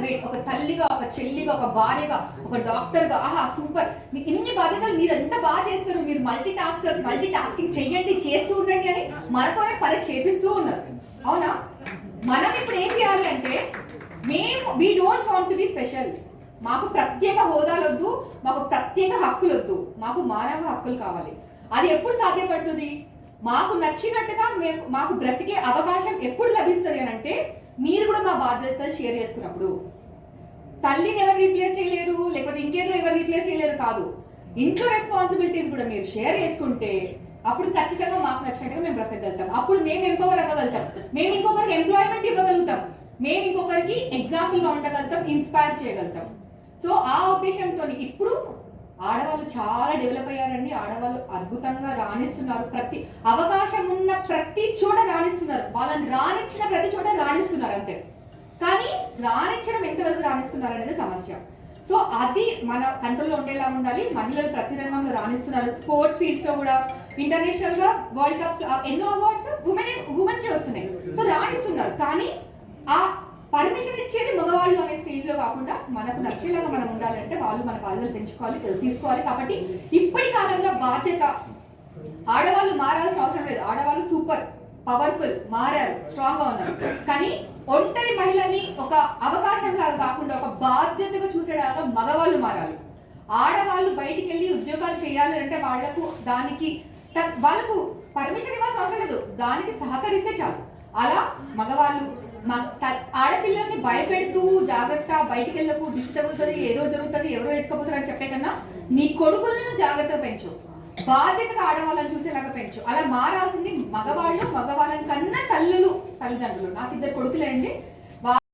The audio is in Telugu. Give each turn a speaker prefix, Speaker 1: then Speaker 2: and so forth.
Speaker 1: గ్రేట్. ఒక తల్లిగా, ఒక చెల్లిగా, ఒక భార్యగా, ఒక డాక్టర్గా, ఆహా సూపర్, మీకు ఇన్ని బాధ్యతలు మీరు ఎంత బాగా చేస్తారు, మీరు మల్టీ టాస్కింగ్ చెయ్యండి, చేస్తూ ఉండండి అని మనతోనే పని చేపిస్తూ ఉన్నారు. అవునా? మనం ఇప్పుడు ఏం చేయాలి అంటే, we don't want to be special. మాకు ప్రత్యేక హోదాలు వద్దు, మాకు ప్రత్యేక హక్కులు వద్దు, మాకు మానవ హక్కులు కావాలి. అది ఎప్పుడు సాధ్యపడుతుంది? మాకు నచ్చినట్టుగా మాకు బ్రతికే అవకాశం ఎప్పుడు లభిస్తుంది అని అంటే, మీరు కూడా మా బాధ్యతలు షేర్ చేసుకున్నప్పుడు. తల్లిని ఎవరు రీప్లేస్ చేయలేరు, లేకపోతే ఇంకేదో ఎవరు రీప్లేస్ చేయలేరు కాదు, ఇంట్లో రెస్పాన్సిబిలిటీస్ కూడా మీరు షేర్ చేసుకుంటే అప్పుడు ఖచ్చితంగా మాకు నచ్చినట్టుగా మేము బ్రతకగలుగుతాం. అప్పుడు మేము ఎంపవర్ అవ్వగలుగుతాం, మేము ఇంకొకరికి ఎంప్లాయ్మెంట్ ఇవ్వగలుగుతాం, మేము ఇంకొకరికి ఎగ్జాంపుల్గా ఉండగలుగుతాం, ఇన్స్పైర్ చేయగలుగుతాం. సో ఆ ఉద్దేశంతో ఇప్పుడు ఆడవాళ్ళు చాలా డెవలప్ అయ్యారండి. ఆడవాళ్ళు అద్భుతంగా రాణిస్తున్నారు, ప్రతి అవకాశం ఉన్న ప్రతి చోట రాణిస్తున్నారు, వాళ్ళని రాణించిన ప్రతి చోట రాణిస్తున్నారు అంతే. కానీ రాణించడం ఎంతవరకు రాణిస్తున్నారు అనేది సమస్య. సో అది మన కంట్రోల్లో ఉండేలా ఉండాలి. మహిళలు ప్రతి రంగంలో రాణిస్తున్నారు. స్పోర్ట్స్ ఫీల్డ్స్ లో కూడా ఇంటర్నేషనల్ గా వరల్డ్ కప్స్ ఎన్నో అవార్డ్స్ ఉమెన్ కి వస్తున్నాయి. సో రాణిస్తున్నారు. కానీ ఆ పర్మిషన్ ఇచ్చేది మగవాళ్ళు అనే స్టేజ్ లో కాకుండా మనకు నచ్చేలాగా మనం ఉండాలంటే వాళ్ళు మన బాధ్యతలు పెంచుకోవాలి, తీసుకోవాలి. కాబట్టి ఇప్పటి కాలంలో బాధ్యత, ఆడవాళ్ళు మారాల్సిన అవసరం లేదు. ఆడవాళ్ళు సూపర్ పవర్ఫుల్, మారారు, స్ట్రాంగ్ గా ఉన్నారు. కానీ ఒంటరి మహిళని ఒక అవకాశం లాగా కాకుండా ఒక బాధ్యతగా చూసేలాగా మగవాళ్ళు మారాలి. ఆడవాళ్ళు బయటికి వెళ్ళి ఉద్యోగాలు చేయాలి అంటే వాళ్ళకు పర్మిషన్ ఇవ్వాల్సిన అవసరం లేదు, దానికి సహకరిస్తే చాలు. అలా మగవాళ్ళు ఆడపిల్లల్ని భయపెడుతూ జాగ్రత్త, బయటికి వెళ్ళకు, దిష్టి తగులుతుంది, ఏదో జరుగుతుంది, ఎవరో ఎత్తుకపోతారు అని చెప్పే కన్నా నీ కొడుకులను జాగ్రత్తగా పెంచు, బాధ్యతగా ఆడవాళ్ళని చూసేలాగా పెంచు. అలా మారాల్సింది మగవాళ్ళని కన్నా తల్లిదండ్రులు. నాకు 2 కొడుకులే అండి.